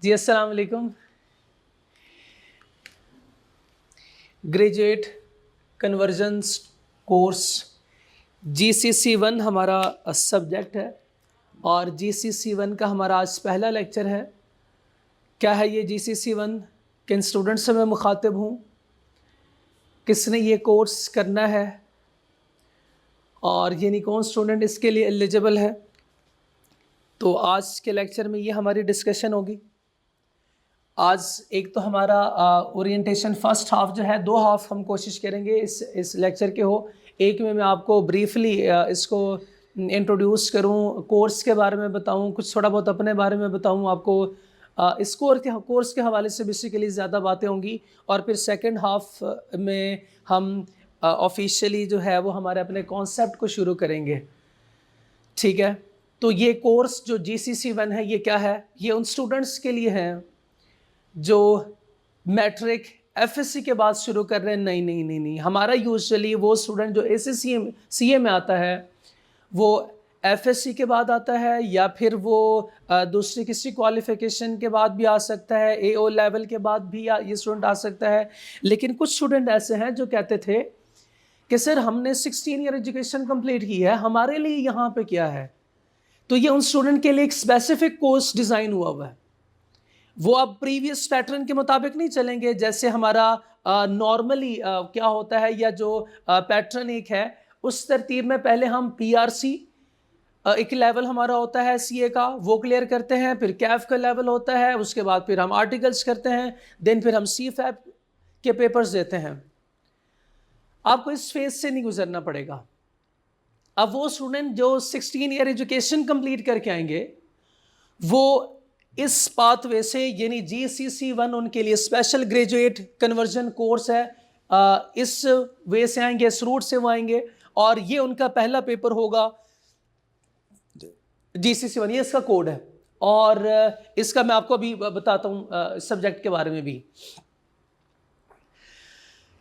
जी अस्सलाम वालेकुम। Graduate convergence course GCC1 हमारा सब्जेक्ट है और GCC1 का हमारा आज पहला लेक्चर है। क्या है ये GCC1, किन स्टूडेंट से मैं मुखातिब हूँ, किसने ये कोर्स करना है और यानी कौन स्टूडेंट इसके लिए एलिजिबल है। तो आज के लेक्चर में ये हमारी डिस्कशन होगी। आज एक तो हमारा ओरिएंटेशन फर्स्ट हाफ जो है, 2 हाफ हम कोशिश करेंगे इस लेक्चर के हो। एक में मैं आपको ब्रीफली इसको इंट्रोड्यूस करूं, कोर्स के बारे में बताऊं, कुछ थोड़ा बहुत अपने बारे में बताऊं आपको। इस कोर्स के हवाले से बेसिकली ज़्यादा बातें होंगी और फिर सेकंड हाफ में हम ऑफिशियली जो है वो हमारे अपने कॉन्सेप्ट को शुरू करेंगे। ठीक है, तो ये कोर्स जो GCC1 है ये क्या है, ये उन स्टूडेंट्स के लिए है जो मैट्रिक FSC के बाद शुरू कर रहे हैं। नहीं, हमारा यूजुअली वो स्टूडेंट जो ACCA में आता है वो FSC के बाद आता है या फिर वो दूसरी किसी क्वालिफिकेशन के बाद भी आ सकता है, AO लेवल के बाद भी ये स्टूडेंट आ सकता है। लेकिन कुछ स्टूडेंट ऐसे हैं जो कहते थे कि सर हमने 16 ईयर एजुकेशन कंप्लीट की है, हमारे लिए यहाँ पे क्या है। तो ये उन स्टूडेंट के लिए एक स्पेसिफिक कोर्स डिज़ाइन हुआ है। वो अब प्रीवियस पैटर्न के मुताबिक नहीं चलेंगे जैसे हमारा नॉर्मली क्या होता है, या जो पैटर्न एक है उस तरतीब में पहले हम PRC एक लेवल हमारा होता है CA का, वो क्लियर करते हैं, फिर CAF का लेवल होता है, उसके बाद फिर हम आर्टिकल्स करते हैं, देन फिर हम CFAP के पेपर्स देते हैं। आपको इस फेज से नहीं गुजरना पड़ेगा। अब वो स्टूडेंट जो 16 ईयर एजुकेशन कंप्लीट करके आएंगे वो इस पाथवे से, यानी GCC1 उनके लिए स्पेशल ग्रेजुएट कन्वर्जन कोर्स है, इस वे से आएंगे, इस रूट से वो आएंगे और ये उनका पहला पेपर होगा GCC1, ये इसका कोड है। और इसका मैं आपको अभी बताता हूँ सब्जेक्ट के बारे में भी।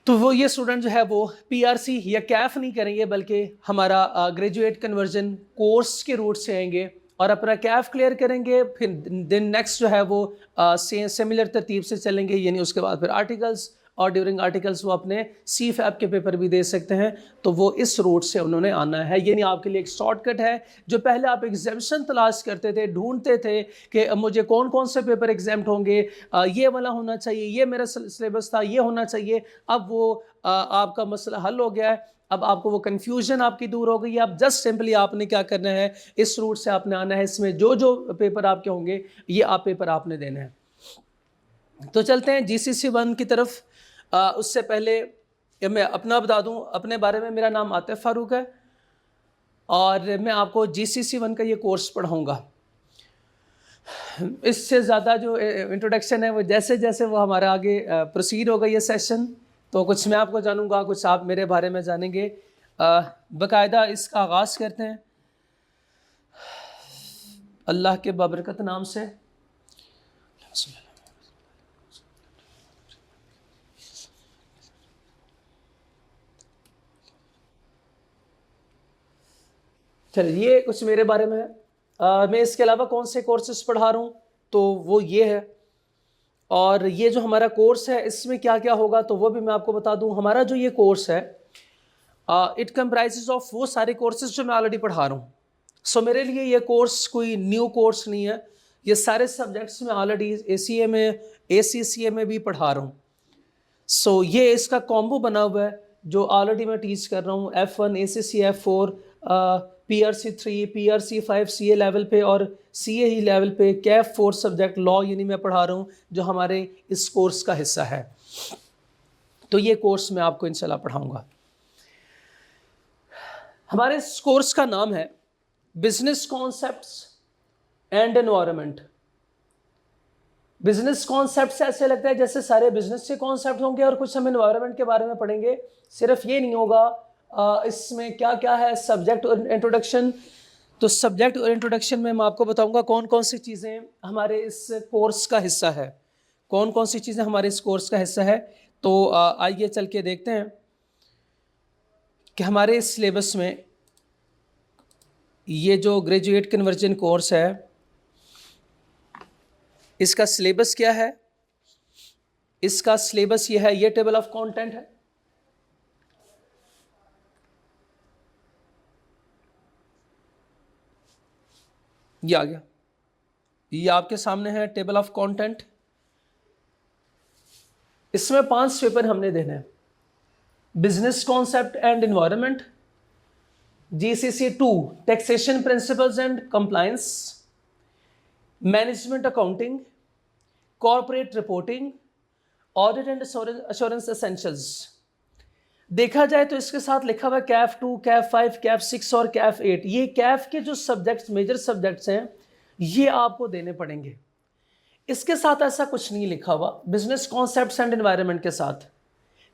तो वो ये स्टूडेंट जो है वो PRC या CAF नहीं करेंगे बल्कि हमारा ग्रेजुएट कन्वर्जन कोर्स के रूट से आएंगे और अपना CAF क्लियर करेंगे। फिर दिन नेक्स्ट जो है वो सिमिलर तरतीब से चलेंगे, यानी उसके बाद फिर आर्टिकल्स, और ड्यूरिंग आर्टिकल्स वो अपने CFAP के पेपर भी दे सकते हैं। तो वो इस रूट से उन्होंने आना है, यानी आपके लिए एक शॉर्टकट है। जो पहले आप एग्जामिशन तलाश करते थे, ढूंढते थे कि मुझे कौन कौन से पेपर एग्जाम्प्ट होंगे, ये वाला होना चाहिए, ये मेरा सिलेबस था, ये होना चाहिए, अब वो आपका मसला हल हो गया है। अब आपको वो कन्फ्यूजन आपकी दूर हो गई है। अब जस्ट सिंपली आपने क्या करना है, इस रूट से आपने आना है, इसमें जो जो पेपर आपके होंगे ये आप पेपर आपने देने हैं। तो चलते हैं GCC1 की तरफ। उससे पहले मैं अपना बता दूं अपने बारे में। मेरा नाम आतिफ फारूक है और मैं आपको GCC1 का ये कोर्स पढ़ाऊँगा। इससे ज़्यादा जो इंट्रोडक्शन है वो जैसे जैसे वो हमारा आगे प्रोसीड होगा ये सेशन, तो कुछ मैं आपको जानूंगा, कुछ आप मेरे बारे में जानेंगे। बाकायदा इसका आगाज़ करते हैं अल्लाह के बाबरकत नाम से। चलिए, ये कुछ मेरे बारे में है। मैं इसके अलावा कौन से कोर्सेज पढ़ा रहा हूँ तो वो ये है, और ये जो हमारा कोर्स है इसमें क्या क्या होगा तो वो भी मैं आपको बता दूं। हमारा जो ये कोर्स है इट कंप्राइजेज ऑफ वो सारे कोर्सेज जो मैं ऑलरेडी पढ़ा रहा हूँ। सो मेरे लिए ये कोर्स कोई न्यू कोर्स नहीं है, ये सारे सब्जेक्ट्स में ऑलरेडी ACA में ACCA में भी पढ़ा रहा हूँ। सो ये इसका कॉम्बो बना हुआ है जो ऑलरेडी मैं टीच कर रहा हूँ। F1 ACC F4 PRC 3 PRC 5 CA level पे और CA ही लेवल पे CAF 4 सब्जेक्ट लॉ यानी मैं पढ़ा रहा हूँ जो हमारे इस कोर्स का हिस्सा है। तो ये कोर्स मैं आपको इंशाल्लाह पढ़ाऊँगा। हमारे इस कोर्स का नाम है business concepts and environment. Business concepts ऐसे लगता है जैसे सारे बिजनेस के कॉन्सेप्ट होंगे और कुछ हम एनवायरनमेंट के बारे में पढ़ेंगे। सिर्फ ये नहीं होगा, इसमें क्या क्या है, सब्जेक्ट और इंट्रोडक्शन। तो सब्जेक्ट और इंट्रोडक्शन में मैं आपको बताऊंगा कौन कौन सी चीज़ें हमारे इस कोर्स का हिस्सा है, कौन कौन सी चीज़ें हमारे इस कोर्स का हिस्सा है। तो आइए चल के देखते हैं कि हमारे इस सिलेबस में ये जो ग्रेजुएट कन्वर्जन कोर्स है इसका सिलेबस क्या है? इसका सिलेबस ये है, ये टेबल ऑफ कंटेंट है। ये आ गया, ये आपके सामने है टेबल ऑफ कंटेंट। इसमें 5 पेपर हमने देने हैं। Business concept and environment, GCC 2 taxation principles and compliance, management accounting, corporate reporting, audit and assurance essentials. देखा जाए तो इसके साथ लिखा हुआ है कैफ 2, कैफ 5, कैफ 6 और कैफ 8। ये कैफ के जो सब्जेक्ट्स, मेजर सब्जेक्ट्स हैं, ये आपको देने पड़ेंगे। इसके साथ ऐसा कुछ नहीं लिखा हुआ बिजनेस कॉन्सेप्ट्स एंड एनवायरनमेंट के साथ।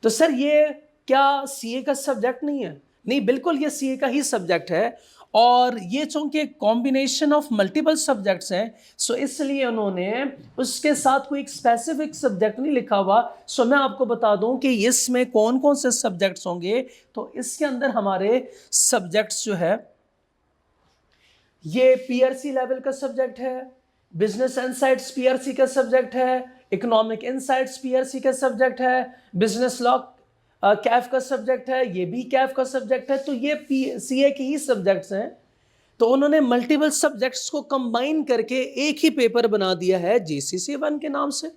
तो सर ये क्या सीए का सब्जेक्ट नहीं है? नहीं, बिल्कुल ये सीए का ही सब्जेक्ट है, और ये चूंकि कॉम्बिनेशन ऑफ मल्टीपल सब्जेक्ट्स हैं, सो इसलिए उन्होंने उसके साथ कोई एक स्पेसिफिक सब्जेक्ट नहीं लिखा हुआ। सो मैं आपको बता दूं कि इसमें कौन कौन से सब्जेक्ट्स होंगे। तो इसके अंदर हमारे सब्जेक्ट्स जो है, ये पीआरसी लेवल का सब्जेक्ट है, बिजनेस इनसाइट्स पीआरसी का सब्जेक्ट है, इकोनॉमिक इनसाइट्स पीआरसी का सब्जेक्ट है, बिजनेस लॉ कैफ का सब्जेक्ट है, ये भी कैफ का सब्जेक्ट है। तो ये सीए के ही सब्जेक्ट्स हैं। तो उन्होंने मल्टीपल सब्जेक्ट्स को कंबाइन करके एक ही पेपर बना दिया है जीसीसी 1 के नाम से।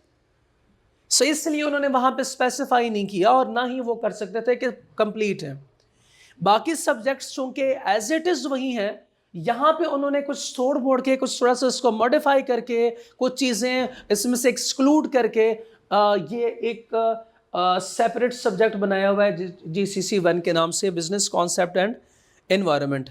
सो इसलिए उन्होंने वहां पे स्पेसिफाई नहीं किया, और ना ही वो कर सकते थे कि कंप्लीट है। बाकी सब्जेक्ट्स चूंकि एज इट इज वही हैं, यहाँ पे उन्होंने कुछ तोड़ मोड़ के, कुछ थोड़ा सा इसको मॉडिफाई करके, कुछ चीज़ें इसमें से एक्सक्लूड करके ये एक सेपरेट सब्जेक्ट बनाया हुआ है जीसीसी 1 के नाम से, बिजनेस कॉन्सेप्ट एंड एनवायरनमेंट।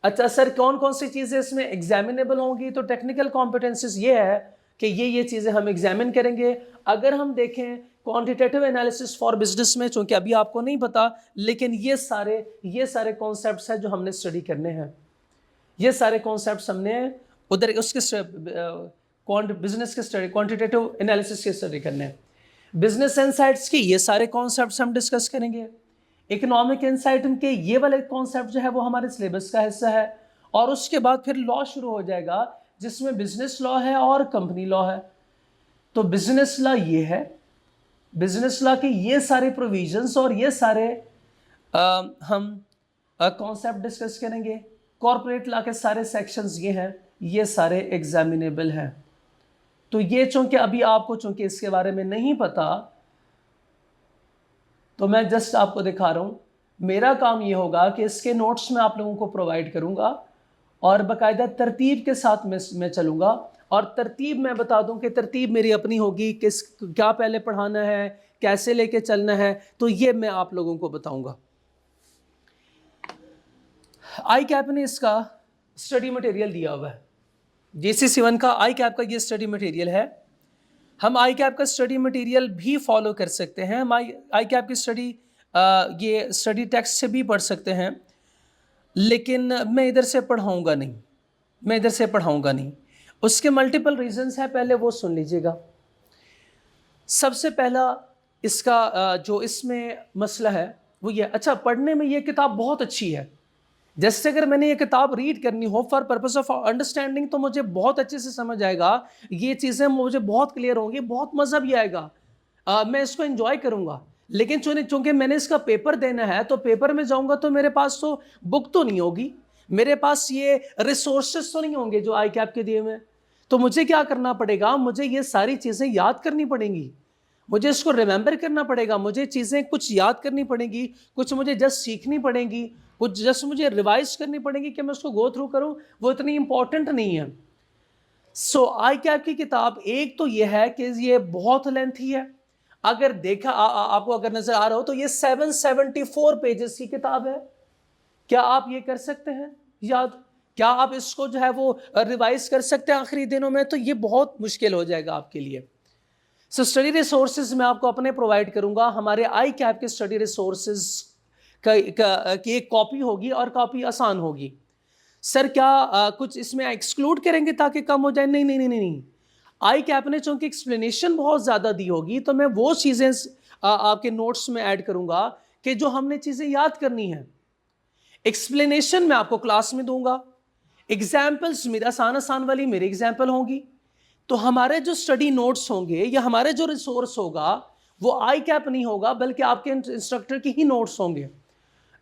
अच्छा सर, कौन कौन सी चीज़ें इसमें एग्जामिनेबल होंगी? तो टेक्निकल कॉम्पिटेंसीज ये है कि ये चीज़ें हम एग्जामिन करेंगे। अगर हम देखें क्वांटिटेटिव एनालिसिस फॉर बिजनेस में, चूंकि अभी आपको नहीं पता, लेकिन ये सारे कॉन्सेप्ट्स हैं जो हमने स्टडी करने हैं। ये सारे कॉन्सेप्ट्स हमने उधर उसके बिजनेस के स्टडी, क्वांटिटेटिव एनालिसिस के स्टडी करने हैं। बिजनेस इनसाइट्स के ये सारे कॉन्सेप्ट्स हम डिस्कस करेंगे। इकोनॉमिक इनसाइट के ये वाले कॉन्सेप्ट जो है वो हमारे सिलेबस का हिस्सा है। और उसके बाद फिर लॉ शुरू हो जाएगा, जिसमें बिजनेस लॉ है और कंपनी लॉ है। तो बिजनेस लॉ ये है, बिजनेस लॉ के ये सारे प्रोविजंस और ये सारे हम कॉन्सेप्ट डिस्कस करेंगे। कॉर्पोरेट लॉ के सारे सेक्शंस ये हैं, ये सारे एग्जामिनेबल हैं। तो ये चूंकि अभी आपको चूंकि इसके बारे में नहीं पता, तो मैं जस्ट आपको दिखा रहा हूँ। मेरा काम ये होगा कि इसके नोट्स मैं आप लोगों को प्रोवाइड करूँगा, और बाकायदा तरतीब के साथ मैं चलूँगा। और तरतीब मैं बता दूं कि तरतीब मेरी अपनी होगी, क्या पहले पढ़ाना है, कैसे लेके चलना है, तो ये मैं आप लोगों को बताऊँगा। आई कैप ने इसका स्टडी मटेरियल दिया हुआ है, जीसीसी 1 का आई कैप का ये स्टडी मटेरियल है। हम आई कैप का स्टडी मटेरियल भी फॉलो कर सकते हैं। हम आई कैप की स्टडी ये स्टडी टेक्स्ट से भी पढ़ सकते हैं, लेकिन मैं इधर से पढ़ाऊँगा नहीं, उसके मल्टीपल रीजंस हैं, पहले वो सुन लीजिएगा। सबसे पहला इसका जो इसमें मसला है वो ये, अच्छा पढ़ने में ये किताब बहुत अच्छी है। जैसे अगर मैंने ये किताब रीड करनी हो फॉर पर्पस ऑफ अंडरस्टैंडिंग, तो मुझे बहुत अच्छे से समझ आएगा, ये चीज़ें मुझे बहुत क्लियर होंगी, बहुत मज़ा भी आएगा, मैं इसको एंजॉय करूँगा। लेकिन चूंकि मैंने इसका पेपर देना है, तो पेपर में जाऊँगा तो मेरे पास तो बुक तो नहीं होगी, मेरे पास ये रिसोर्सेज तो नहीं होंगे जो आई कैप के दिए हुए। तो मुझे क्या करना पड़ेगा, मुझे ये सारी चीज़ें याद करनी पड़ेंगी, मुझे इसको रिमेंबर करना पड़ेगा, मुझे चीज़ें कुछ याद करनी पड़ेंगी, कुछ मुझे जस्ट सीखनी पड़ेंगी, कुछ जस्ट मुझे रिवाइज करनी पड़ेगी कि मैं उसको गो थ्रू करूं, वो इतनी इंपॉर्टेंट नहीं है। सो आई कैप की किताब एक तो ये है कि ये बहुत लेंथी है। अगर देखा आपको अगर नजर आ रहा हो तो ये 774 पेजेस की किताब है। क्या आप ये कर सकते हैं याद? क्या आप इसको जो है वो रिवाइज कर सकते हैं आखिरी दिनों में? तो ये बहुत मुश्किल हो जाएगा आपके लिए। सो स्टडी रिसोर्सेज मैं आपको अपने प्रोवाइड करूंगा। हमारे आई कैप के स्टडी रिसोर्सेज की एक कॉपी होगी और कॉपी आसान होगी। सर क्या कुछ इसमें एक्सक्लूड करेंगे ताकि कम हो जाए? नहीं नहीं नहीं नहीं, आई कैप ने चूंकि एक्सप्लेनेशन बहुत ज़्यादा दी होगी, तो मैं वो चीज़ें आपके नोट्स में ऐड करूंगा कि जो हमने चीज़ें याद करनी है। एक्सप्लेनेशन मैं आपको क्लास में दूंगा, एग्जाम्पल्स मेरी आसान वाली मेरी एग्जाम्पल होंगी, तो हमारे जो स्टडी नोट्स होंगे या हमारे जो रिसोर्स होगा वो आई कैप नहीं होगा, बल्कि आपके इंस्ट्रक्टर की ही नोट्स होंगे,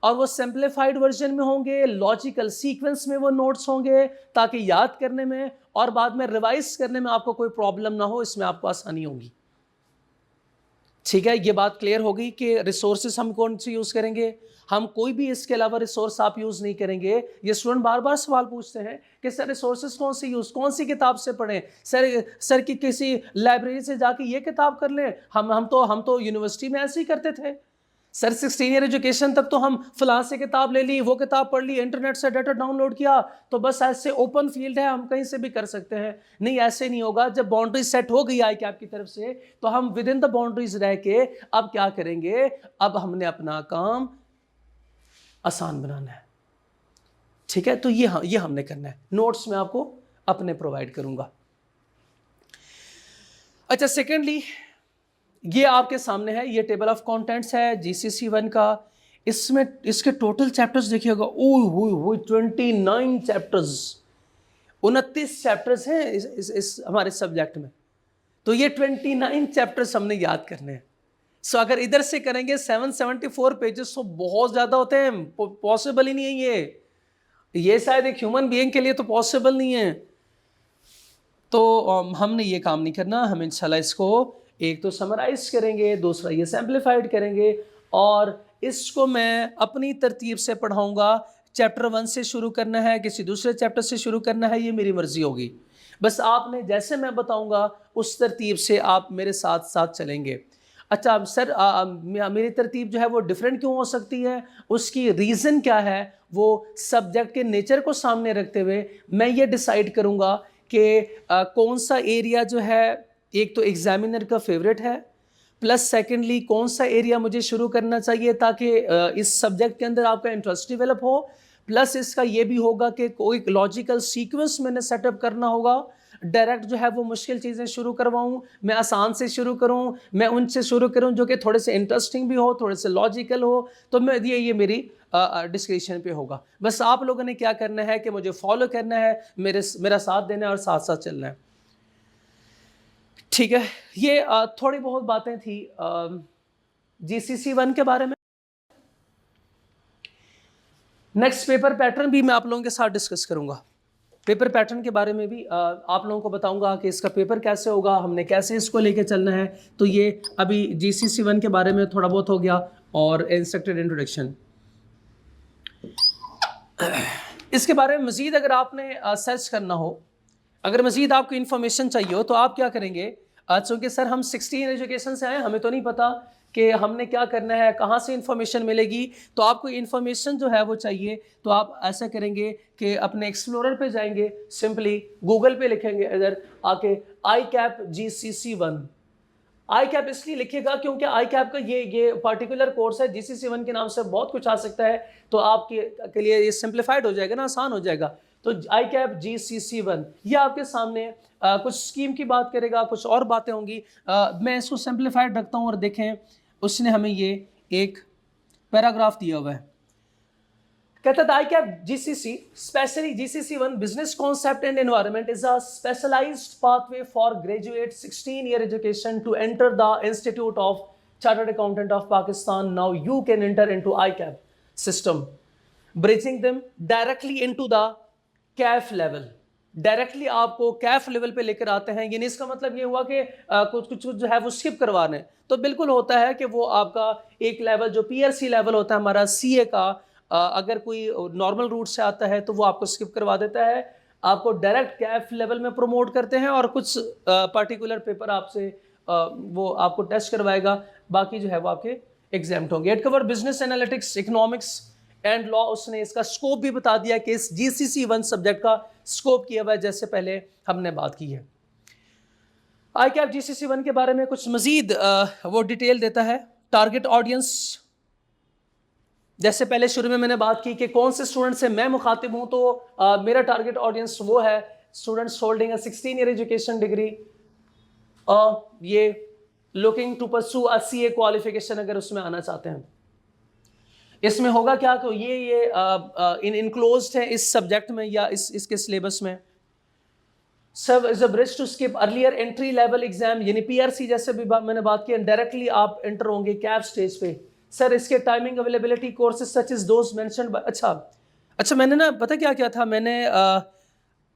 और वो सिंप्लीफाइड वर्जन में होंगे, लॉजिकल सीक्वेंस में वो नोट्स होंगे, ताकि याद करने में और बाद में रिवाइज करने में आपको कोई प्रॉब्लम ना हो, इसमें आपको आसानी होगी। ठीक है, ये बात क्लियर हो गई कि रिसोर्सेज हम कौन सी यूज़ करेंगे, हम कोई भी इसके अलावा रिसोर्स आप यूज़ नहीं करेंगे। ये स्टूडेंट बार बार सवाल पूछते हैं कि सर रिसोर्सेज कौन सी यूज़, कौन सी किताब से पढ़ें, सर की किसी लाइब्रेरी से जाके ये किताब कर लें। हम तो यूनिवर्सिटी में ऐसे ही करते थे सर, 16 ईयर एजुकेशन तक तो हम फलां से किताब ले ली, वो किताब पढ़ ली, इंटरनेट से डाटा डाउनलोड किया, तो बस ऐसे ओपन फील्ड है, हम कहीं से भी कर सकते हैं। नहीं, ऐसे नहीं होगा। जब बाउंड्री सेट हो गई आई कैप की तरफ से, तो हम विद इन द बाउंड्रीज रह के अब क्या करेंगे, अब हमने अपना काम आसान बनाना है। ठीक है, तो ये हमने करना है। नोट्स में आपको अपने प्रोवाइड करूंगा। अच्छा, सेकेंडली ये आपके सामने है, ये टेबल ऑफ कंटेंट्स है जीसीसी 1 का। इसमें इसके टोटल चैप्टर्स देखिएगा, ओ 29 चैप्टर्स, 29 चैप्टर्स हैं इस हमारे सब्जेक्ट में। तो ये 29 चैप्टर्स हमने याद करने हैं। सो अगर इधर से करेंगे 774 पेजेस तो बहुत ज़्यादा होते हैं, पॉसिबल ही नहीं है ये शायद एक ह्यूमन बीइंग के लिए तो पॉसिबल नहीं है। तो हमने ये काम नहीं करना। हम इंशाल्लाह इसको एक तो समराइज करेंगे, दूसरा ये सिंप्लीफाइड करेंगे, और इसको मैं अपनी तरतीब से पढ़ाऊंगा। चैप्टर 1 से शुरू करना है, किसी दूसरे चैप्टर से शुरू करना है, ये मेरी मर्जी होगी। बस आपने जैसे मैं बताऊंगा उस तरतीब से आप मेरे साथ साथ चलेंगे। अच्छा सर, मेरी तरतीब जो है वो डिफरेंट क्यों हो सकती है, उसकी रीज़न क्या है, वो सब्जेक्ट के नेचर को सामने रखते हुए मैं ये डिसाइड करूँगा कि कौन सा एरिया जो है एक तो एग्जामिनर का फेवरेट है, प्लस सेकेंडली कौन सा एरिया मुझे शुरू करना चाहिए ताकि इस सब्जेक्ट के अंदर आपका इंटरेस्ट डेवलप हो, प्लस इसका ये भी होगा कि कोई लॉजिकल सीक्वेंस मैंने सेटअप करना होगा। डायरेक्ट जो है वो मुश्किल चीज़ें शुरू करवाऊँ, मैं आसान से शुरू करूँ, मैं उनसे शुरू करूँ जो कि थोड़े से इंटरेस्टिंग भी हो, थोड़े से लॉजिकल हो। तो मैं ये मेरी डिस्क्रिप्शन पे होगा। बस आप लोगों ने क्या करना है कि मुझे फॉलो करना है, मेरा साथ देना है और साथ साथ चलना है। ठीक है, ये थोड़ी बहुत बातें थी जीसीसी 1 के बारे में। नेक्स्ट पेपर पैटर्न भी मैं आप लोगों के साथ डिस्कस करूंगा। पेपर पैटर्न के बारे में भी आप लोगों को बताऊंगा कि इसका पेपर कैसे होगा, हमने कैसे इसको लेके चलना है। तो ये अभी जीसीसी 1 के बारे में थोड़ा बहुत हो गया, और इंस्ट्रक्टेड इंट्रोडक्शन। इसके बारे में मज़ीद अगर आपने सर्च करना हो, अगर मज़ीद आपको इन्फॉर्मेशन चाहिए हो, तो आप क्या करेंगे, चूँकि सर हम 16 एजुकेशन से आए, हमें तो नहीं पता कि हमने क्या करना है, कहाँ से इन्फॉर्मेशन मिलेगी। तो आपको इन्फॉर्मेशन जो है वो चाहिए, तो आप ऐसा करेंगे कि अपने एक्सप्लोरर पे जाएंगे, सिंपली गूगल पे लिखेंगे इधर आके आई कैप GCC 1। आई कैप इसलिए लिखिएगा क्योंकि आई कैप का ये पार्टिकुलर कोर्स है, GCC 1 के नाम से बहुत कुछ आ सकता है, तो आपके लिए ये सिंप्लीफाइड हो जाएगा ना, आसान हो जाएगा। तो आई कैप GCC 1 ये आपके सामने कुछ स्कीम की बात करेगा, कुछ और बातें होंगी। मैं इसको सिंप्लीफाइड रखता हूँ, और देखें उसने हमें ये एक पैराग्राफ दिया हुआ है। कहता है ICAP GCC, specially GCC 1 business concept and environment is a specialized pathway for graduate 16 year education to enter the institute of chartered accountant of Pakistan. Now you can enter into ICAP system, bridging them directly into the CAF level. Directly आपको CAF level पे लेकर आते हैं। यानी इसका मतलब ये हुआ कि कुछ जो है वो स्किप करवाने, तो बिल्कुल होता है कि वो आपका एक लेवल जो PRC लेवल होता है हमारा CA का, अगर कोई नॉर्मल रूट से आता है तो वो आपको स्किप करवा देता है, आपको डायरेक्ट कैफ लेवल में प्रमोट करते हैं, और कुछ पर्टिकुलर पेपर आपसे वो आपको टेस्ट करवाएगा, बाकी जो है वो आपके एग्जाम्प्ट होंगे। It cover business analytics, economics and law. उसने इसका स्कोप भी बता दिया कि इस GCC 1 सब्जेक्ट का स्कोप किया हुआ है, जैसे पहले हमने बात की है। आई कैप GCC 1 के बारे में कुछ मजीद वो डिटेल देता है। टारगेट ऑडियंस, जैसे पहले शुरू में मैंने बात की कि कौन से स्टूडेंट से मैं मुखातिब हूं, तो मेरा टारगेट ऑडियंस वो है students holding a 16 year education degree, ये looking to pursue a CA qualification, अगर उसमें आना चाहते हैं। इसमें होगा क्या, तो ये इनक्लोज्ड है इस सब्जेक्ट में या इसके सिलेबस में। Serve as a bridge to skip earlier entry level exam, यानी पीआरसी जैसे भी मैंने बात की, डायरेक्टली आप एंटर होंगे कैफ स्टेज पे। सर इसके timing availability courses such is those mentioned. अच्छा मैंने ना पता क्या किया था, मैंने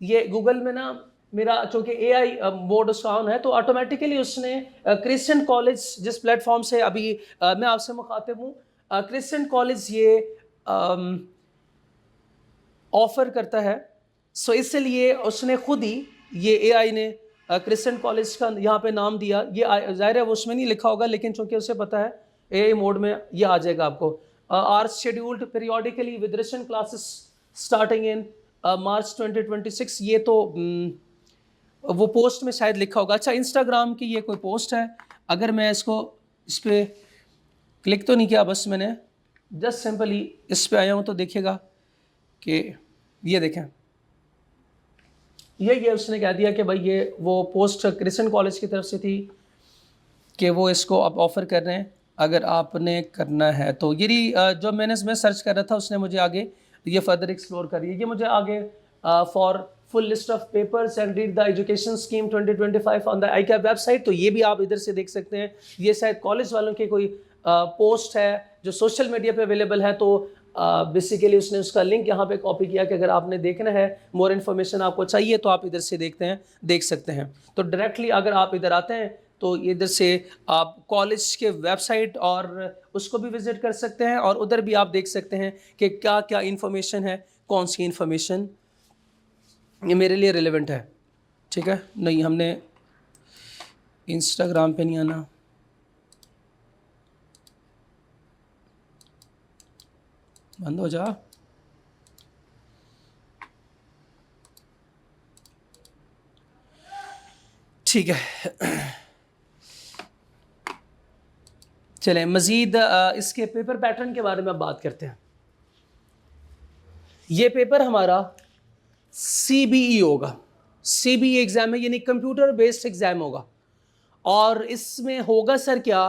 ये गूगल में ना मेरा चूंकि एआई मोड उसका ऑन है, तो ऑटोमेटिकली उसने क्रिश्चियन कॉलेज जिस प्लेटफॉर्म से अभी मैं आपसे मुखातिब हूँ, क्रिश्चियन कॉलेज ये ऑफर करता है, सो इसलिए उसने खुद ही ये एआई ने क्रिश्चियन कॉलेज का यहाँ पे नाम दिया। ये जाहिर है वो उसमें नहीं लिखा होगा, लेकिन चूंकि उसे पता है एआई मोड में ये आ जाएगा आपको। Are scheduled periodically with recent classes starting in March 2026। ये तो वो पोस्ट में शायद लिखा होगा। अच्छा इंस्टाग्राम की ये कोई पोस्ट है, अगर मैं इसको इस पर क्लिक तो नहीं किया, बस मैंने जस्ट सिंपली इस पर आया हूँ, तो देखिएगा कि ये देखें, ये उसने कह दिया कि भाई ये वो पोस्ट क्रिश्चियन कॉलेज की तरफ से थी कि वो इसको आप ऑफ़र कर रहे हैं, अगर आपने करना है तो। ये जो मैं सर्च कर रहा था उसने मुझे आगे ये फर्दर एक्सप्लोर करिए, ये मुझे आगे for full list of papers and read the education scheme 2025 on the ICAP website, तो ये भी आप इधर से देख सकते हैं। ये शायद कॉलेज वालों की कोई पोस्ट है जो सोशल मीडिया पे अवेलेबल है, तो बेसिकली उसने उसका लिंक यहाँ पे कॉपी किया कि अगर आपने देखना है, मोर इन्फॉर्मेशन आपको चाहिए, तो आप इधर से देख सकते हैं। तो डायरेक्टली अगर आप इधर आते हैं तो इधर से आप कॉलेज के वेबसाइट और उसको भी विज़िट कर सकते हैं, और उधर भी आप देख सकते हैं कि क्या क्या इन्फॉर्मेशन है, कौन सी इन्फॉर्मेशन ये मेरे लिए रिलेवेंट है। ठीक है, नहीं हमने इंस्टाग्राम पे नहीं आना, बंद हो जा। ठीक है, चलें मज़ीद इसके पेपर पैटर्न के बारे में बात करते हैं। ये पेपर हमारा CBE होगा, CBE एग्ज़ाम है, यानी कंप्यूटर बेस्ड एग्ज़ाम होगा। और इसमें होगा सर क्या,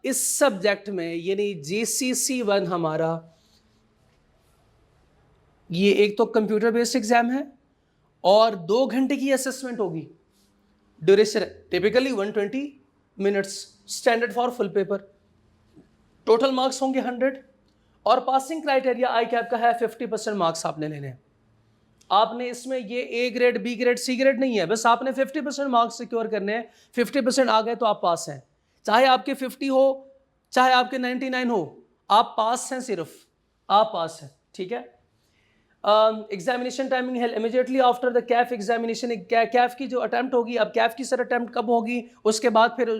इस सब्जेक्ट में यानी GCC 1 हमारा ये एक तो कंप्यूटर बेस्ड एग्ज़ाम है और 2 घंटे की असेसमेंट होगी। Duration typically 120 minutes standard for full paper. Total marks होंगे 100 और पासिंग क्राइटेरिया ICAP का है 50% मार्क्स आपने लेने हैं। आपने इसमें ये A grade, B grade, C grade नहीं है, बस आपने 50% मार्क्स सिक्योर करने हैं। 50% आ गए तो आप पास हैं, चाहे आपके 50 हो चाहे आपके 99 हो, आप पास हैं, सिर्फ आप पास हैं। ठीक है, एग्जामिनेशन टाइमिंग है immediately after the Kaif examination. Kaif की जो अटैम्प्ट होगी, अब कैफ की सर अटैम्प्ट कब होगी, उसके बाद फिर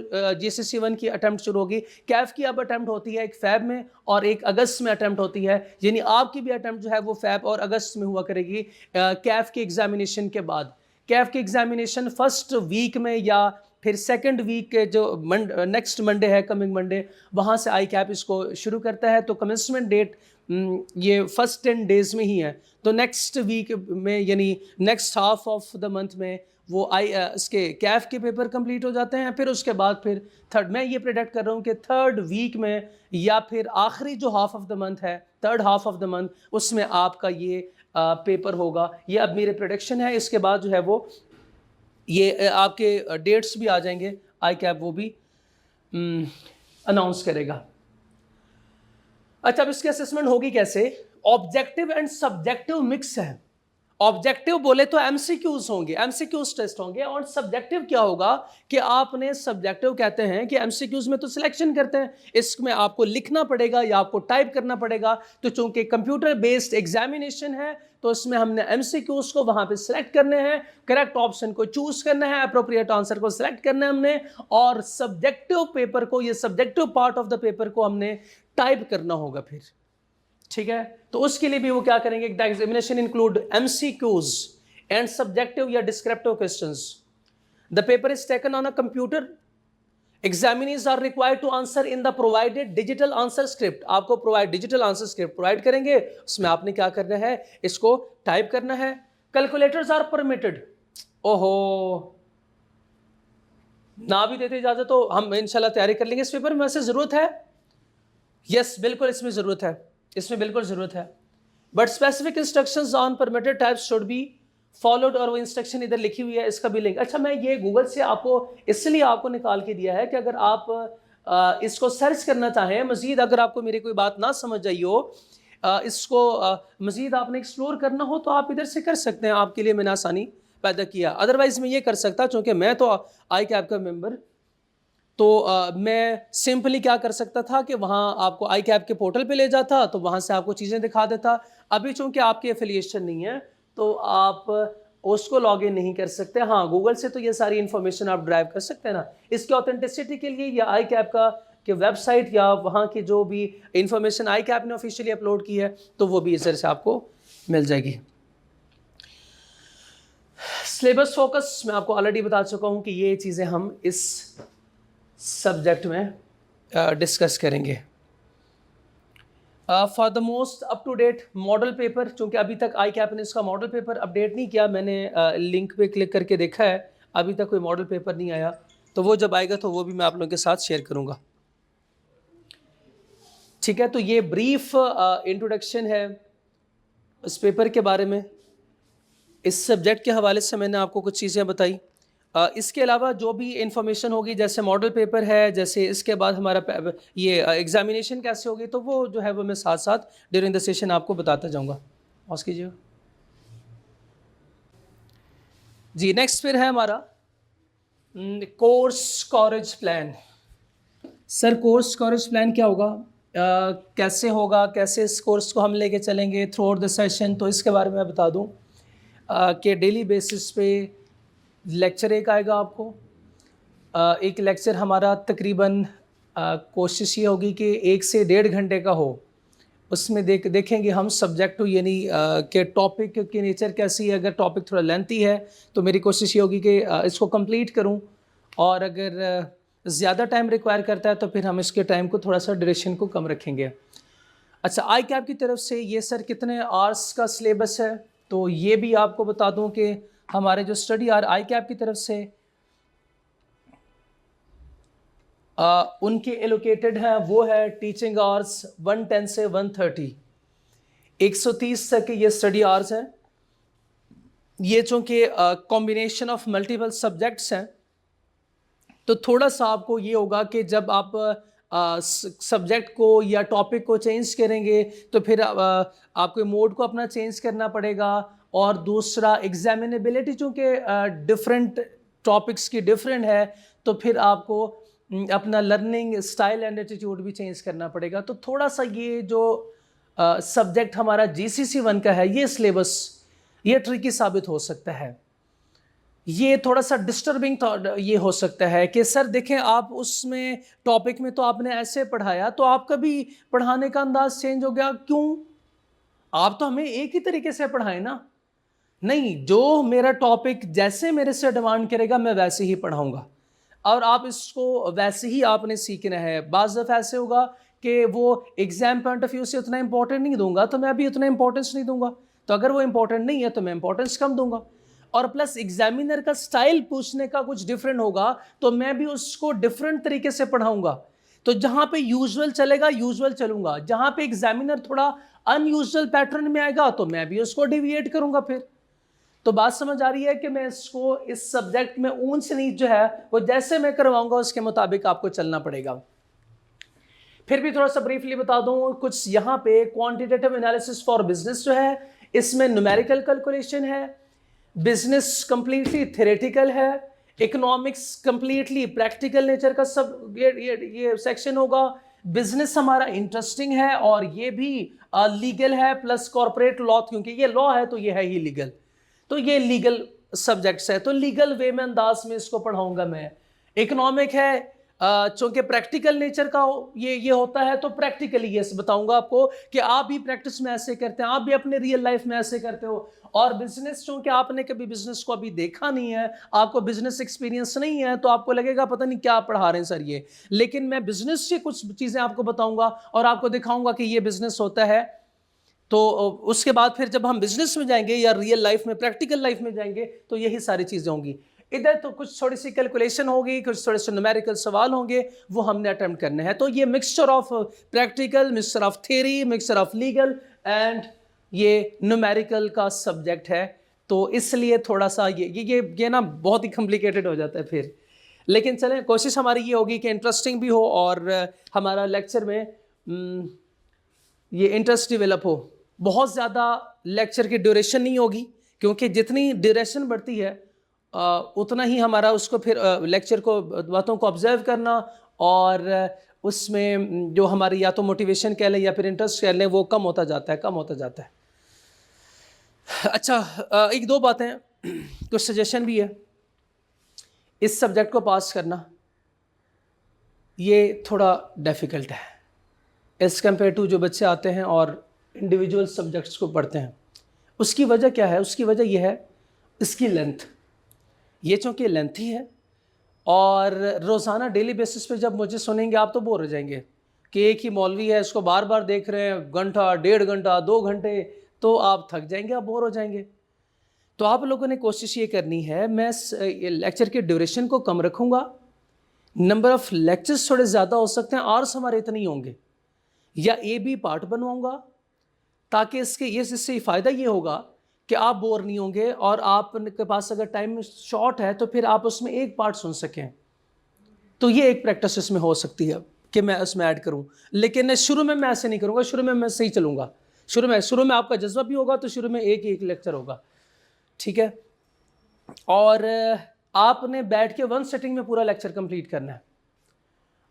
GCC 1 की अटैम्प्ट शुरू होगी। कैफ की अब अटैम्प्ट होती है एक फ़ैब में और एक अगस्त में अटैम्प्ट होती है, यानी आपकी भी अटैम्प्ट जो है वो फ़ैब और अगस्त में हुआ करेगी कैफ के एग्जामिनेशन के बाद। कैफ की एग्जामिनेशन फर्स्ट वीक में या फिर सेकंड वीक के जो नेक्स्ट मंडे है, कमिंग मंडे, वहाँ से ICAP इसको शुरू करता है। तो कमेंसमेंट डेट ये फर्स्ट 10 डेज़ में ही है, तो नेक्स्ट वीक में यानी next half of the month में वो इसके कैफ के पेपर कंप्लीट हो जाते हैं। फिर उसके बाद फिर थर्ड, मैं ये प्रेडिक्ट कर रहा हूँ कि थर्ड वीक में या फिर आखिरी जो हाफ ऑफ द मंथ है, third half of the month, उसमें आपका ये पेपर होगा। ये अब मेरे प्रेडिक्शन है। इसके बाद जो है वो ये आपके डेट्स भी आ जाएंगे, ICAP वो भी अनाउंस करेगा। अच्छा, अब इसकी असेसमेंट होगी कैसे? ऑब्जेक्टिव एंड सब्जेक्टिव मिक्स है। ऑब्जेक्टिव बोले तो MCQs होंगे, MCQs टेस्ट होंगे, और सब्जेक्टिव क्या होगा कि आपने सब्जेक्टिव कहते हैं कि MCQs में तो सिलेक्शन करते हैं, इसमें आपको लिखना पड़ेगा या आपको टाइप करना पड़ेगा। तो चूंकि कंप्यूटर बेस्ड एग्जामिनेशन है तो इसमें हमने MCQs को वहां पे सिलेक्ट करने हैं, करेक्ट ऑप्शन को चूज करना है, अप्रोप्रिएट आंसर को सिलेक्ट करना है हमने, और सब्जेक्टिव पेपर को, ये subjective part of the paper को हमने टाइप करना होगा फिर। ठीक है, तो उसके लिए भी वो क्या करेंगे, the examination include MCQs and subjective या descriptive questions. The paper is taken on a computer. Examinees are required to answer in the provided digital answer script. आपको डिजिटल आंसर स्क्रिप्ट प्रोवाइड करेंगे, उसमें आपने क्या करना है, इसको टाइप करना है। Calculators are permitted. ओहो, ना भी देते इजाजत तो हम इंशाल्लाह तैयारी कर लेंगे इस पेपर में। वैसे जरूरत है, यस बिल्कुल इसमें जरूरत है, इसमें बिल्कुल ज़रूरत है। But specific instructions on permitted types should be followed और वो इंस्ट्रक्शन इधर लिखी हुई है, इसका भी लिंक। अच्छा, मैं ये गूगल से आपको इसलिए आपको निकाल के दिया है कि अगर आप इसको सर्च करना चाहें मज़ीद, अगर आपको मेरी कोई बात ना समझ आई हो, इसको मज़ीद आपने एक्सप्लोर करना हो तो आप इधर से कर सकते हैं, आपके लिए मैंने आसानी पैदा किया। अदरवाइज़ मैं ये कर सकता, चूँकि मैं तो आई कैप का मेंबर, तो मैं सिंपली क्या कर सकता था कि वहाँ आपको आई कैप के पोर्टल पे ले जाता, तो वहाँ से आपको चीज़ें दिखा देता। अभी चूँकि आपकी एफिलिएशन नहीं है तो आप उसको लॉग इन नहीं कर सकते। हाँ, गूगल से तो ये सारी इन्फॉर्मेशन आप ड्राइव कर सकते हैं ना। इसकी ऑथेंटिसिटी के लिए या आई कैप का कि वेबसाइट या वहाँ की जो भी इंफॉर्मेशन आई कैप ने ऑफिशियली अपलोड की है तो वो भी इधर से आपको मिल जाएगी। सिलेबस फोकस मैं आपको ऑलरेडी बता चुका हूँ कि ये चीज़ें हम इस सब्जेक्ट में डिस्कस करेंगे। For the most up to date model paper, चूँकि अभी तक आई कैप ने इसका मॉडल पेपर अपडेट नहीं किया, मैंने लिंक पे क्लिक करके देखा है, अभी तक कोई मॉडल पेपर नहीं आया, तो वो जब आएगा तो वो भी मैं आप लोगों के साथ शेयर करूँगा। ठीक है, तो ये ब्रीफ इंट्रोडक्शन है इस पेपर के बारे में। इस सब्जेक्ट के हवाले से मैंने आपको कुछ चीज़ें बताई। इसके अलावा जो भी इंफॉर्मेशन होगी, जैसे मॉडल पेपर है, जैसे इसके बाद हमारा ये एग्जामिनेशन कैसे होगी, तो वो जो है वो मैं साथ साथ ड्यूरिंग द सेशन आपको बताता जाऊंगा। पॉज कीजिए जी। नेक्स्ट फिर है हमारा course coverage plan. Sir course coverage plan क्या होगा, कैसे होगा, कैसे इस कोर्स को हम लेके चलेंगे थ्रू आउट द सेशन, तो इसके बारे में मैं बता दूं कि डेली बेसिस पे लेक्चर एक आएगा आपको। एक लेक्चर हमारा तकरीबन कोशिश ये होगी कि 1 से 1.5 घंटे का हो। उसमें देखेंगे हम सब्जेक्ट टू, यानी कि टॉपिक की नेचर कैसी है। अगर टॉपिक थोड़ा लेंथी है तो मेरी कोशिश ये होगी कि इसको कंप्लीट करूं, और अगर ज़्यादा टाइम रिक्वायर करता है तो फिर हम इसके टाइम को थोड़ा सा ड्यूरेशन को कम रखेंगे। अच्छा, आई कैप की तरफ से ये सर कितने आवर्स का सिलेबस है, तो ये भी आपको बता दूं कि हमारे जो स्टडी आर आई कैप की तरफ से उनके एलोकेटेड हैं वो है टीचिंग आवर्स 110 से 130, 130 तक के ये स्टडी आवर्स हैं। ये चूँकि कॉम्बिनेशन ऑफ मल्टीपल सब्जेक्ट्स हैं, तो थोड़ा सा आपको ये होगा कि जब आप सब्जेक्ट को या टॉपिक को चेंज करेंगे तो फिर आपको मोड को अपना चेंज करना पड़ेगा, और दूसरा एग्जामिनेबिलिटी चूँकि डिफरेंट टॉपिक्स की डिफरेंट है, तो फिर आपको अपना लर्निंग स्टाइल एंड एटीट्यूड भी चेंज करना पड़ेगा। तो थोड़ा सा ये जो सब्जेक्ट हमारा GCC 1 का है, ये सिलेबस ये ट्रिकी साबित हो सकता है, ये थोड़ा सा डिस्टर्बिंग ये हो सकता है कि सर देखें आप उसमें टॉपिक में तो आपने ऐसे पढ़ाया, तो आपका भी पढ़ाने का अंदाज चेंज हो गया, क्यों? आप तो हमें एक ही तरीके से पढ़ाएं ना। नहीं, जो मेरा टॉपिक जैसे मेरे से डिमांड करेगा मैं वैसे ही पढ़ाऊंगा, और आप इसको वैसे ही आपने सीखना है। बाज़ दफ़ा ऐसे होगा कि वो एग्जाम पॉइंट ऑफ व्यू से उतना इंपॉर्टेंट नहीं दूंगा, तो मैं भी उतना इंपॉर्टेंस नहीं दूंगा, तो अगर वो इंपॉर्टेंट नहीं है तो मैं इंपॉर्टेंस कम दूंगा, और प्लस एग्जामिनर का स्टाइल पूछने का कुछ डिफरेंट होगा, तो मैं भी उसको डिफरेंट तरीके से पढ़ाऊंगा। तो जहां पे यूजुअल चलेगा यूजुअल चलूंगा, जहां पे एग्जामिनर थोड़ा अनयूजुअल पैटर्न में आएगा तो मैं भी उसको डिविएट करूंगा। फिर तो बात समझ आ रही है कि मैं इसको इस सब्जेक्ट में ऊंच से नीच जो है वो जैसे मैं करवाऊंगा उसके मुताबिक आपको चलना पड़ेगा। फिर भी थोड़ा सा ब्रीफली बता दूं कुछ, यहाँ पे क्वांटिटेटिव एनालिसिस फॉर बिजनेस जो है इसमें न्यूमेरिकल कैलकुलेशन है, बिजनेस कंप्लीटली थ्योरेटिकल है, इकोनॉमिक्स कंप्लीटली प्रैक्टिकल नेचर का सब ये सेक्शन होगा, बिजनेस हमारा इंटरेस्टिंग है और ये भी लीगल है, प्लस कॉर्पोरेट लॉ, क्योंकि ये लॉ है तो ये है ही लीगल, तो ये लीगल सब्जेक्ट्स है, तो लीगल वे में अंदाज में इसको पढ़ाऊंगा मैं। इकोनॉमिक है, चूंकि प्रैक्टिकल नेचर का ये होता है, तो प्रैक्टिकली ये बताऊंगा आपको कि आप भी प्रैक्टिस में ऐसे करते हैं, आप भी अपने रियल लाइफ में ऐसे करते हो। और बिजनेस, चूंकि आपने कभी बिजनेस को अभी देखा नहीं है, आपको बिजनेस एक्सपीरियंस नहीं है, तो आपको लगेगा पता नहीं क्या पढ़ा रहे हैं सर ये, लेकिन मैं बिजनेस से कुछ चीजें आपको बताऊंगा और आपको दिखाऊंगा कि ये बिजनेस होता है। तो उसके बाद फिर जब हम बिजनेस में जाएंगे या रियल लाइफ में प्रैक्टिकल लाइफ में जाएंगे तो यही सारी चीजें होंगी। इधर तो कुछ थोड़ी सी कैलकुलेशन होगी, कुछ थोड़े से न्यूमेरिकल सवाल होंगे, वो हमने अटेम्प्ट करने हैं। तो ये mixture of practical, mixture of theory, mixture of legal and ये न्यूमेरिकल का सब्जेक्ट है। तो इसलिए थोड़ा सा ये ना बहुत ही कॉम्प्लिकेटेड हो जाता है फिर। लेकिन चलें, कोशिश हमारी ये होगी कि इंटरेस्टिंग भी हो और हमारा लेक्चर में ये इंटरेस्ट डेवलप हो। बहुत ज़्यादा लेक्चर की ड्यूरेशन नहीं होगी, क्योंकि जितनी ड्यूरेशन बढ़ती है उतना ही हमारा उसको फिर लेक्चर को, बातों को ऑब्जर्व करना और उसमें जो हमारी या तो मोटिवेशन कह लें या फिर इंटरेस्ट कह लें वो कम होता जाता है। अच्छा, एक दो बातें, कुछ सजेशन भी है। इस सब्जेक्ट को पास करना ये थोड़ा डिफ़िकल्ट है एज़ कम्पेयर टू जो बच्चे आते हैं और इंडिविजुअल सब्जेक्ट्स को पढ़ते हैं। उसकी वजह क्या है? उसकी वजह यह है इसकी लेंथ। ये चूँकि लेंथी है और रोज़ाना डेली बेसिस पे जब मुझे सुनेंगे आप तो बोर हो जाएंगे कि एक ही मौलवी है, इसको बार बार देख रहे हैं, घंटा, 1.5 घंटा, 2 घंटे, तो आप थक जाएंगे, आप बोर हो जाएंगे। तो आप लोगों ने कोशिश ये करनी है, मैं लेक्चर के ड्यूरेशन को कम रखूँगा, नंबर ऑफ़ लेक्चर्स थोड़े ज़्यादा हो सकते हैं, आवर्स हमारे इतने ही होंगे, या ए बी पार्ट बनवाऊँगा, ताकि इससे फ़ायदा ये होगा कि आप बोर नहीं होंगे और आपके पास अगर टाइम शॉर्ट है तो फिर आप उसमें एक पार्ट सुन सकें। तो ये एक प्रैक्टिस इसमें हो सकती है कि मैं उसमें ऐड करूं, लेकिन शुरू में मैं ऐसे नहीं करूंगा। शुरू में मैं सही चलूंगा। शुरू में आपका जज्बा भी होगा तो शुरू में एक लेक्चर होगा, ठीक है। और आपने बैठ के 1 सिटिंग में पूरा लेक्चर कंप्लीट करना है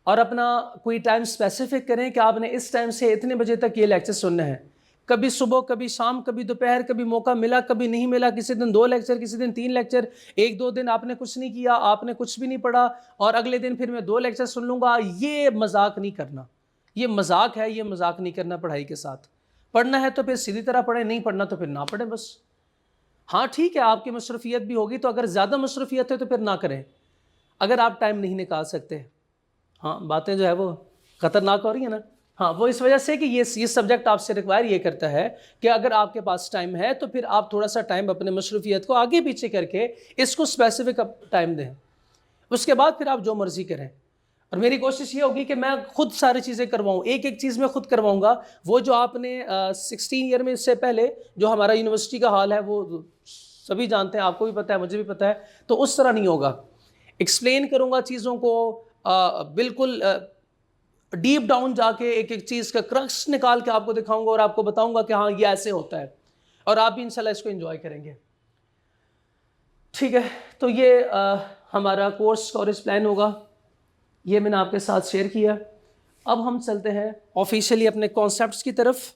और अपना कोई टाइम स्पेसिफिक करें कि आपने इस टाइम से इतने बजे तक ये लेक्चर सुनना है। कभी सुबह, कभी शाम, कभी दोपहर, कभी मौका मिला, कभी नहीं मिला, किसी दिन 2 लेक्चर, किसी दिन 3 लेक्चर, 1-2 दिन आपने कुछ नहीं किया, आपने कुछ भी नहीं पढ़ा और अगले दिन फिर मैं 2 लेक्चर सुन लूँगा। ये मजाक नहीं करना, ये मजाक है, ये मजाक नहीं करना पढ़ाई के साथ। पढ़ना है तो फिर सीधी तरह पढ़ें, नहीं पढ़ना तो फिर ना पढ़ें बस। हाँ ठीक है, आपकी मसरूफियत भी होगी, तो अगर ज़्यादा मसरूफियत है तो फिर ना करें, अगर आप टाइम नहीं निकाल सकते। हाँ, बातें जो है वो ख़तरनाक हो रही है ना। हाँ, वो इस वजह से कि ये सब्जेक्ट आपसे रिक्वायर ये करता है कि अगर आपके पास टाइम है तो फिर आप थोड़ा सा टाइम अपने मसरूफियत को आगे पीछे करके इसको स्पेसिफिक टाइम दें, उसके बाद फिर आप जो मर्ज़ी करें। और मेरी कोशिश ये होगी कि मैं खुद सारी चीज़ें करवाऊँ, एक चीज़ मैं खुद करवाऊँगा। वो जो आपने 16 ईयर में इससे पहले जो हमारा यूनिवर्सिटी का हाल है वो सभी जानते हैं, आपको भी पता है, मुझे भी पता है, तो उस तरह नहीं होगा। एक्सप्लेन करूँगा चीज़ों को, बिल्कुल डीप डाउन जाके एक चीज़ का क्रक्स निकाल के आपको दिखाऊंगा और आपको बताऊंगा कि हाँ ये ऐसे होता है, और आप भी इंशाल्लाह इसको एंजॉय करेंगे, ठीक है। तो ये हमारा कोर्स कवरेज प्लान होगा, ये मैंने आपके साथ शेयर किया। अब हम चलते हैं ऑफिशियली अपने कॉन्सेप्ट्स की तरफ।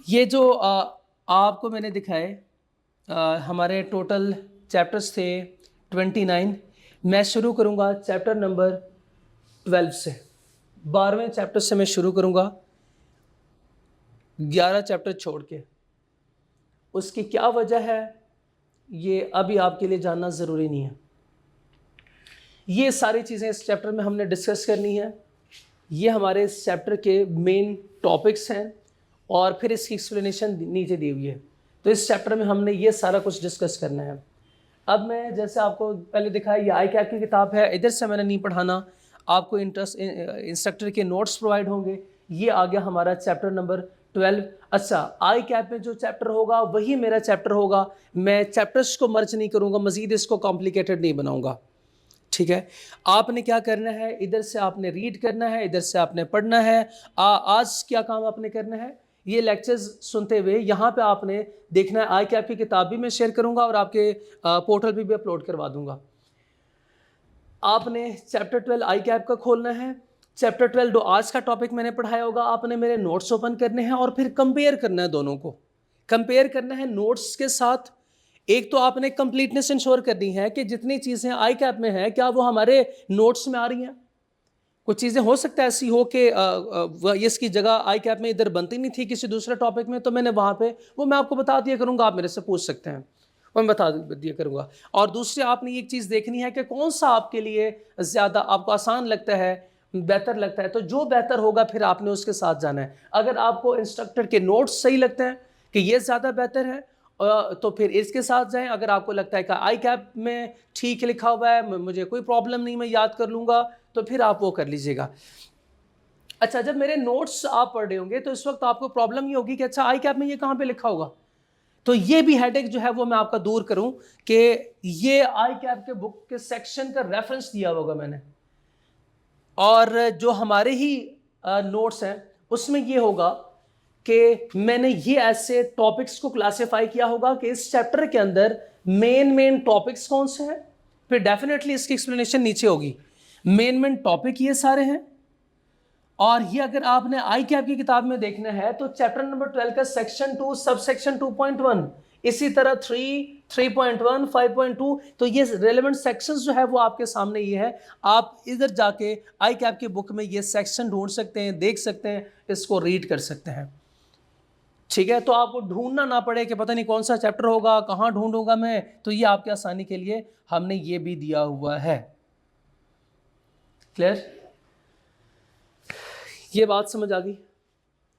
ये जो आपको मैंने दिखाए हमारे टोटल चैप्टर्स थे 29। मैं शुरू करूँगा चैप्टर नंबर 12 से, 12वें चैप्टर से मैं शुरू करूँगा, 11 चैप्टर छोड़ के। उसकी क्या वजह है ये अभी आपके लिए जानना ज़रूरी नहीं है। ये सारी चीज़ें इस चैप्टर में हमने डिस्कस करनी है। ये हमारे इस चैप्टर के मेन टॉपिक्स हैं और फिर इसकी एक्सप्लेनेशन नीचे दी हुई है। तो इस चैप्टर में हमने ये सारा कुछ डिस्कस करना है। अब मैं जैसे आपको पहले दिखाया, ये आई कैप की किताब है, इधर से मैंने नहीं पढ़ाना, आपको इंस्ट्रक्टर के नोट्स प्रोवाइड होंगे। ये आ गया हमारा चैप्टर नंबर 12। अच्छा, आई कैप में जो चैप्टर होगा वही मेरा चैप्टर होगा। मैं चैप्टर्स को मर्ज नहीं करूँगा, मज़ीद इसको कॉम्प्लिकेटेड नहीं बनाऊँगा, ठीक है। आपने क्या करना है, इधर से आपने रीड करना है, इधर से आपने पढ़ना है। आज क्या काम आपने करना है, ये लेक्चर्स सुनते हुए यहाँ पे आपने देखना है। आई कैप की किताब भी मैं शेयर करूँगा और आपके पोर्टल पे भी अपलोड करवा दूँगा। आपने चैप्टर 12 आई कैप का खोलना है। चैप्टर 12 जो आज का टॉपिक मैंने पढ़ाया होगा, आपने मेरे नोट्स ओपन करने हैं और फिर कंपेयर करना है, दोनों को कंपेयर करना है नोट्स के साथ। एक तो आपने कंप्लीटनेस इंश्योर करनी है कि जितनी चीज़ें आई कैप में हैं क्या वो हमारे नोट्स में आ रही हैं। कुछ चीज़ें हो सकता है ऐसी हो कि इसकी जगह आई कैप में इधर बनती नहीं थी किसी दूसरे टॉपिक में, तो मैंने वहाँ पे वो मैं आपको बता दिया करूँगा, आप मेरे से पूछ सकते हैं, वो मैं बता दिया करूँगा। और दूसरी आपने एक चीज़ देखनी है कि कौन सा आपके लिए ज़्यादा आपको आसान लगता है, बेहतर लगता है, तो जो बेहतर होगा फिर आपने उसके साथ जाना है। अगर आपको इंस्ट्रक्टर के नोट्स सही लगते हैं कि ये ज़्यादा बेहतर है तो फिर इसके साथ जाएं। अगर आपको लगता है कि आई कैप में ठीक लिखा हुआ है, मुझे कोई प्रॉब्लम नहीं, मैं याद कर लूँगा, तो फिर आप वो कर लीजिएगा। अच्छा, जब मेरे नोट्स आप पढ़ रहे होंगे तो इस वक्त आपको प्रॉब्लम ये होगी कि अच्छा आई कैप में ये कहाँ पे लिखा होगा, तो ये भी हेडेक जो है वो मैं आपका दूर करूं कि ये आई कैप के बुक के सेक्शन का रेफरेंस दिया होगा मैंने, और जो हमारे ही नोट्स हैं उसमें ये होगा कि मैंने ये ऐसे टॉपिक्स को क्लासिफाई किया होगा कि इस चैप्टर के अंदर मेन टॉपिक्स कौन से हैं, फिर डेफिनेटली इसकी एक्सप्लेनेशन नीचे होगी। मेन टॉपिक ये सारे हैं, और ये अगर आपने आई कैप की किताब में देखना है तो चैप्टर नंबर 12 का सेक्शन 2 सब सेक्शन 2.1, इसी तरह 3, 3.1, 5.2, तो ये रेलेवेंट सेक्शंस जो है वो आपके सामने ये है। आप इधर जाके आई कैप की बुक में ये सेक्शन ढूंढ सकते हैं, देख सकते हैं, इसको रीड कर सकते हैं। ठीक है, तो आपको ढूंढना ना पड़े कि पता नहीं कौन सा चैप्टर होगा, कहाँ ढूंढूंगा मैं, तो ये आपके आसानी के लिए हमने ये भी दिया हुआ है। क्लियर? ये बात समझ आ गई?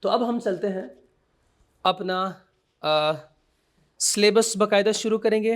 तो अब हम चलते हैं अपना सिलेबस बाकायदा शुरू करेंगे।